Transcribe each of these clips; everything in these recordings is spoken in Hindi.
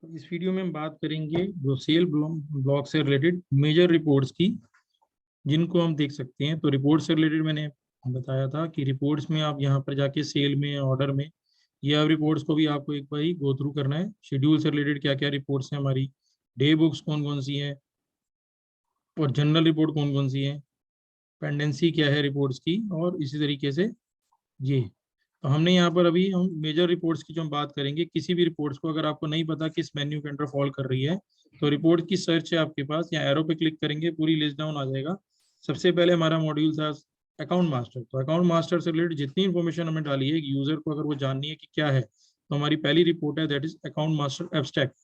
तो इस वीडियो में हम बात करेंगे जो सेल ब्लॉक से रिलेटेड मेजर रिपोर्ट्स की, जिनको हम देख सकते हैं। तो रिपोर्ट से रिलेटेड मैंने बताया था कि रिपोर्ट्स में आप यहाँ पर जाके सेल में, ऑर्डर में, ये रिपोर्ट्स को भी आपको एक बार ही गो थ्रू करना है। शेड्यूल से रिलेटेड क्या क्या रिपोर्ट्स हैं हमारी, डे बुक्स कौन कौन सी हैं, और जनरल रिपोर्ट कौन कौन सी है, पेंडेंसी क्या है रिपोर्ट्स की, और इसी तरीके से ये। तो हमने यहाँ पर अभी हम मेजर रिपोर्ट्स की जो हम बात करेंगे, किसी भी रिपोर्ट्स को अगर आपको नहीं पता किस मेन्यू के अंडर फॉल कर रही है, तो रिपोर्ट की सर्च है आपके पास, या एरो पे क्लिक करेंगे पूरी लिस्ट डाउन आ जाएगा। सबसे पहले हमारा मॉड्यूल था अकाउंट मास्टर। तो अकाउंट मास्टर से रिलेटेड जितनी इन्फॉर्मेशन हमें डाली है, यूजर को अगर वो जाननी है कि क्या है, तो हमारी पहली रिपोर्ट है that is account master abstract,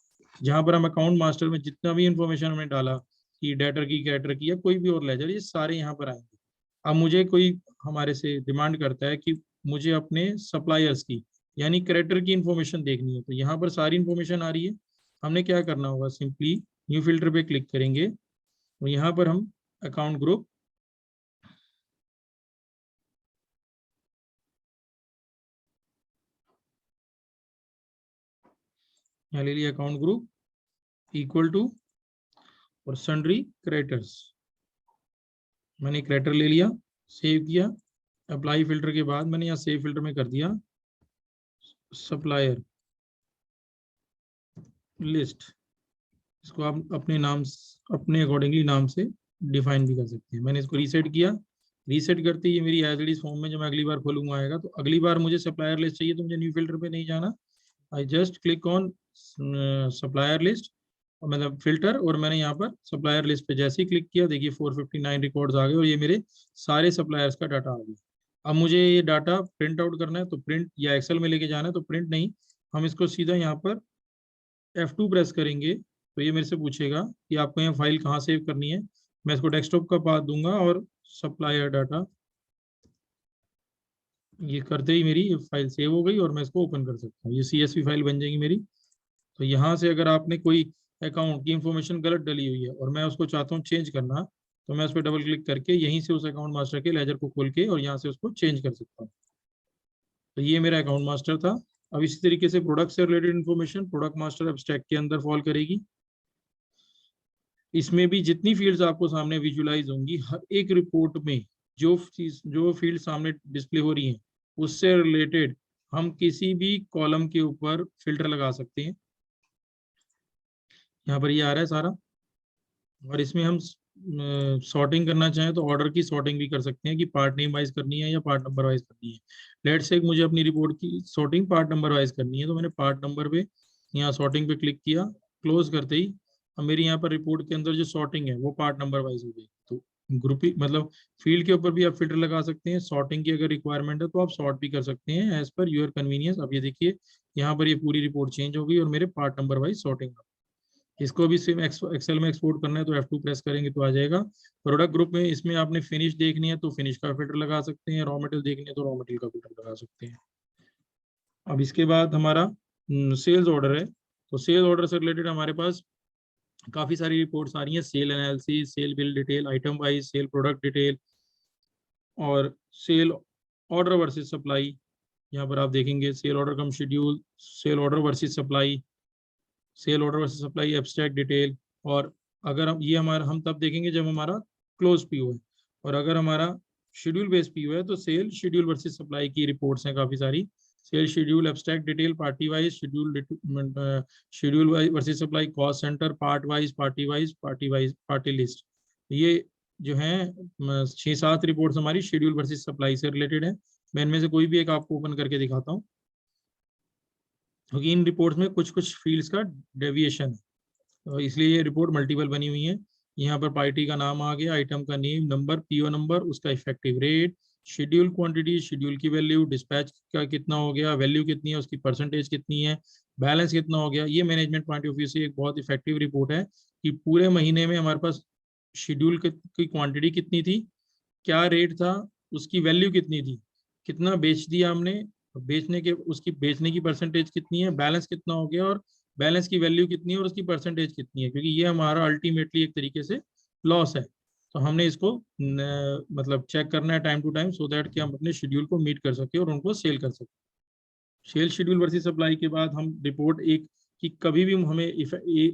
जहां पर हम अकाउंट मास्टर में जितना भी इंफॉर्मेशन हमने डाला कि डेटर की, कैटर की, या कोई भी और लेजर, ये सारे यहाँ पर आएंगे। अब मुझे कोई हमारे से डिमांड करता है कि मुझे अपने सप्लायर्स की यानी क्रेडिटर की इंफॉर्मेशन देखनी है, तो यहाँ पर सारी इंफॉर्मेशन आ रही है। हमने क्या करना होगा, सिंपली न्यू फिल्टर पे क्लिक करेंगे और यहाँ पर हम अकाउंट ग्रुप, यहाँ ले लिया अकाउंट ग्रुप इक्वल टू और सन्ड्री क्रेडिटर्स। मैंने क्रेडिटर ले लिया, सेव किया। अप्लाई फिल्टर के बाद मैंने यहाँ सेव फिल्टर में कर दिया सप्लायर लिस्ट। इसको आप अपने नाम, अपने अकॉर्डिंगली नाम से डिफाइन भी कर सकते हैं। मैंने इसको रीसेट किया। रीसेट करते ही मेरी एज इट इज फॉर्म में जो मैं अगली बार खोलूंगा आएगा। तो अगली बार मुझे सप्लायर लिस्ट चाहिए तो मुझे न्यू फिल्टर पे नहीं जाना, I just click on supplier list, मतलब फिल्टर, और मैंने यहाँ पर सप्लायर लिस्ट पे जैसे ही क्लिक किया, देखिए 459 रिकॉर्ड्स आ गए और ये मेरे सारे सप्लायर्स का डाटा आ गया। अब मुझे ये डाटा प्रिंट आउट करना है, तो प्रिंट या एक्सेल में लेके जाना है, तो प्रिंट नहीं, हम इसको सीधा यहाँ पर F2 प्रेस करेंगे तो ये मेरे से पूछेगा कि आपको यहाँ फाइल कहाँ सेव करनी है। मैं इसको डेस्कटॉप का पाथ दूंगा और सप्लायर डाटा, ये करते ही मेरी फाइल सेव हो गई और मैं इसको ओपन कर सकता हूँ। ये CSV फाइल बन जाएगी मेरी। तो यहाँ से अगर आपने कोई अकाउंट की इंफॉर्मेशन गलत डली हुई है और मैं उसको चाहता हूँ चेंज करना, तो मैं उस पर डबल क्लिक करके यहीं से उस अकाउंट मास्टर के लेजर को खोल के और यहाँ से उसको चेंज कर सकता हूँ। तो ये मेरा अकाउंट मास्टर था। अब इसी तरीके से प्रोडक्ट से related information product master abstract के अंदर फॉल करेगी। इसमें भी जितनी फील्ड्स आपको सामने विजुलाइज होंगी, हर एक रिपोर्ट में जो फील्ड सामने डिस्प्ले हो रही है, उससे रिलेटेड हम किसी भी कॉलम के ऊपर फिल्टर लगा सकते हैं। यहाँ पर ये आ रहा है सारा, और इसमें हम सॉर्टिंग करना चाहें तो ऑर्डर की सॉर्टिंग भी कर सकते हैं कि पार्ट नेम वाइज करनी है या पार्ट नंबर वाइज करनी है। लेट्स से मुझे अपनी रिपोर्ट की सॉर्टिंग पार्ट नंबर वाइज करनी है, तो मैंने पार्ट नंबर पे यहाँ सॉर्टिंग पे क्लिक किया। क्लोज करते ही अब मेरी यहाँ पर रिपोर्ट के अंदर जो सॉर्टिंग है वो पार्ट नंबर वाइज हो गई। तो ग्रुपिंग मतलब फील्ड के ऊपर भी आप फिल्टर लगा सकते हैं। सॉर्टिंग की अगर रिक्वायरमेंट है तो आप सॉर्ट भी कर सकते हैं एज पर योर कन्वीनियंस। अब ये देखिए यहाँ पर ये पूरी रिपोर्ट चेंज हो गई और मेरे पार्ट नंबर वाइज सॉर्टिंग। इसको भी सेम एक्सेल में एक्सपोर्ट करना है तो F2 प्रेस करेंगे तो आ जाएगा। प्रोडक्ट ग्रुप में इसमें आपने फिनिश देखनी है तो फिनिश का फिल्टर लगा सकते हैं, रॉ मटेरियल देखनी है तो रॉ मटेरियल का फिल्टर लगा सकते हैं। अब इसके बाद हमारा सेल्स ऑर्डर है। तो सेल ऑर्डर से रिलेटेड हमारे पास काफी सारी रिपोर्ट्स आ रही हैं, sale analysis, sale bill detail, item wise, sale product detail, और सेल ऑर्डर वर्सेस सप्लाई। यहाँ पर आप देखेंगे sale order cum schedule, sale order versus supply, sale order versus supply abstract detail. और अगर हम ये हमारा हम तब देखेंगे जब हमारा क्लोज पीओ है, और अगर हमारा शेड्यूल बेस्ड पीओ है तो सेल शेड्यूल वर्सेस सप्लाई की रिपोर्ट्स हैं काफी सारी। Sale schedule abstract detail, party wise schedule, schedule wise versus supply, cost centre, part wise, party wise, party wise, party list. ये जो है 6-7 रिपोर्ट्स हमारी शेड्यूल वर्सेस सप्लाई से रिलेटेड है। मैं इनमें से कोई भी एक आपको ओपन करके दिखाता हूँ, क्योंकि इन रिपोर्ट्स में कुछ कुछ फील्ड्स का डेविएशन है, तो इसलिए ये रिपोर्ट मल्टीपल बनी हुई है। यहाँ पर पार्टी का नाम आ गया, आइटम का नेम, नंबर, पीओ नंबर, उसका effective rate, schedule quantity, schedule की वैल्यू, डिस्पैच का कितना हो गया, वैल्यू कितनी है, उसकी परसेंटेज कितनी है, बैलेंस कितना हो गया। ये मैनेजमेंट पॉइंट ऑफ व्यू से एक बहुत इफेक्टिव रिपोर्ट है कि पूरे महीने में हमारे पास शेड्यूल की क्वांटिटी कितनी थी, क्या रेट था, उसकी वैल्यू कितनी थी, कितना बेच दिया हमने, बेचने के उसकी बेचने की परसेंटेज कितनी है, बैलेंस कितना हो गया, और बैलेंस की वैल्यू कितनी है और उसकी परसेंटेज कितनी है, क्योंकि ये हमारा अल्टीमेटली एक तरीके से लॉस है। तो हमने इसको मतलब चेक करना है time to time, so that कि हम अपने शेड्यूल को मीट कर सके और उनको सेल कर सके। सेल शेड्यूल वर्सेस सप्लाई के बाद हम रिपोर्ट एक कि कभी भी हमें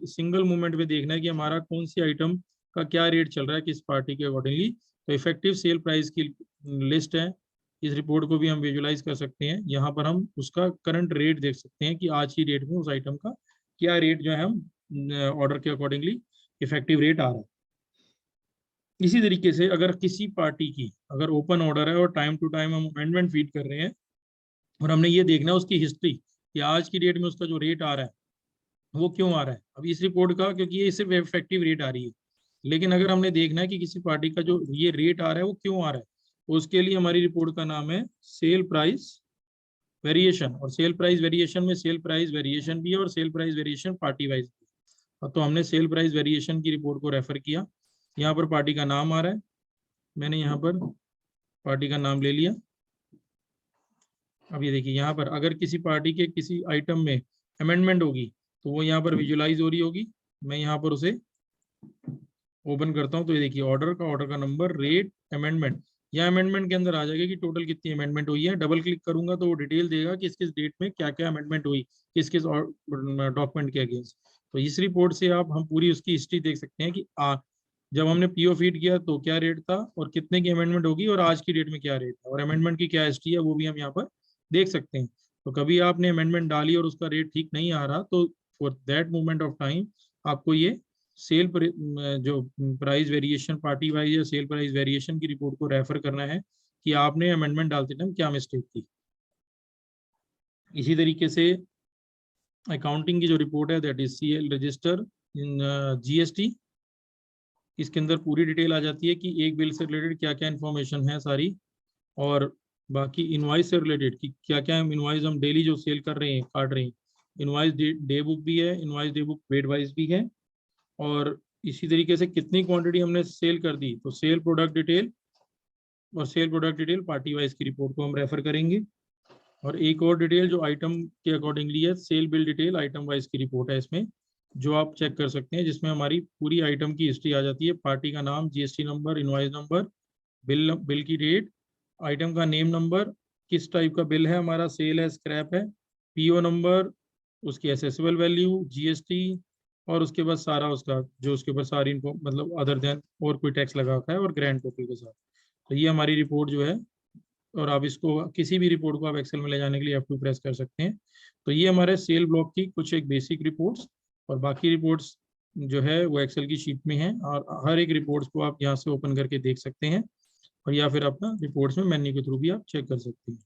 सिंगल मूवमेंट पे देखना है कि हमारा कौन सी आइटम का क्या रेट चल रहा है किस पार्टी के अकॉर्डिंगली। तो इफेक्टिव सेल प्राइस की लिस्ट है, इस रिपोर्ट को भी हम विजुलाइज कर सकते हैं। यहाँ पर हम उसका करंट रेट देख सकते हैं कि आज की डेट में उस आइटम का क्या रेट जो है हम ऑर्डर के अकॉर्डिंगली इफेक्टिव रेट आ रहा है। इसी तरीके से अगर किसी पार्टी की अगर ओपन ऑर्डर है और टाइम टू टाइम हम अमेंडमेंट फीड कर रहे हैं और हमने ये देखना है उसकी हिस्ट्री कि आज की डेट में उसका जो रेट आ रहा है वो क्यों आ रहा है। अब इस रिपोर्ट का क्योंकि ये सिर्फ इफेक्टिव रेट आ रही है, लेकिन अगर हमने देखना है कि किसी पार्टी का जो ये रेट आ रहा है वो क्यों आ रहा है, तो उसके लिए हमारी रिपोर्ट का नाम है सेल प्राइस वेरिएशन। और सेल प्राइस वेरिएशन में सेल प्राइस वेरिएशन भी है और sale price variation party wise भी है। तो हमने सेल प्राइस वेरिएशन की रिपोर्ट को रेफर किया, यहाँ पर पार्टी का नाम आ रहा है, मैंने यहाँ पर पार्टी का नाम ले लिया। अब ये देखिए यहाँ पर अगर किसी पार्टी के किसी आइटम में अमेंडमेंट होगी तो वो यहाँ पर विजुलाइज हो रही होगी। मैं यहाँ पर उसे ओपन करता हूँ तो ये देखिए ऑर्डर का नंबर, रेट, अमेंडमेंट, या अमेंडमेंट के अंदर आ जाएगा कि टोटल कितनी अमेंडमेंट हुई है। डबल क्लिक करूंगा तो वो डिटेल देगा कि किस डेट में क्या क्या अमेंडमेंट हुई, किस किस डॉक्यूमेंट के अगेंस्ट। तो इस रिपोर्ट से हम पूरी उसकी हिस्ट्री देख सकते हैं कि जब हमने पीओ फीड किया तो क्या रेट था और कितने की अमेंडमेंट होगी और आज की डेट में क्या रेट है और अमेंडमेंट की क्या हिस्ट्री है वो भी हम यहाँ पर देख सकते हैं। तो कभी आपने अमेंडमेंट डाली और उसका रेट ठीक नहीं आ रहा तो for that moment of time आपको ये सेल जो प्राइस वेरिएशन पार्टी वाइज या सेल प्राइस वेरिएशन की रिपोर्ट को रेफर करना है कि आपने अमेंडमेंट डालते टाइम क्या मिस्टेक की। इसी तरीके से अकाउंटिंग की जो रिपोर्ट है that is CL register in GST, इसके अंदर पूरी डिटेल आ जाती है कि एक बिल से रिलेटेड क्या क्या इन्फॉर्मेशन है सारी, और बाकी इनवाइस से रिलेटेड कि क्या क्या इनवाइस हम डेली जो सेल कर रहे हैं काट रहे हैं। इनवाइस डे बुक भी है, invoice day book wait wise भी है, और इसी तरीके से कितनी क्वांटिटी हमने सेल कर दी तो सेल प्रोडक्ट डिटेल और sale product detail party wise की रिपोर्ट को हम रेफर करेंगे। और एक और डिटेल जो आइटम के अकॉर्डिंगली है sale bill detail item wise की रिपोर्ट है इसमें, जो आप चेक कर सकते हैं, जिसमें हमारी पूरी आइटम की हिस्ट्री आ जाती है, पार्टी का नाम, GST number, invoice number, bill की डेट, आइटम का नेम नंबर, किस टाइप का बिल है हमारा, सेल है, स्क्रैप है, पीओ नंबर, उसकी एसेसिबल वैल्यू, जीएसटी, और उसके बाद सारा उसका जो उसके ऊपर सारी इनको मतलब अदर देन और कोई टैक्स लगा है और ग्रैंड टोटल के साथ। तो ये हमारी रिपोर्ट जो है, और आप इसको किसी भी रिपोर्ट को आप एक्सेल में ले जाने के लिए F2 प्रेस कर सकते हैं। तो ये हमारे सेल ब्लॉक की कुछ एक बेसिक रिपोर्ट्स, और बाकी रिपोर्ट्स जो है वो एक्सेल की शीट में है, और हर एक रिपोर्ट्स को आप यहाँ से ओपन करके देख सकते हैं, और या फिर अपना रिपोर्ट्स में मेन्यू के थ्रू भी आप चेक कर सकते हैं।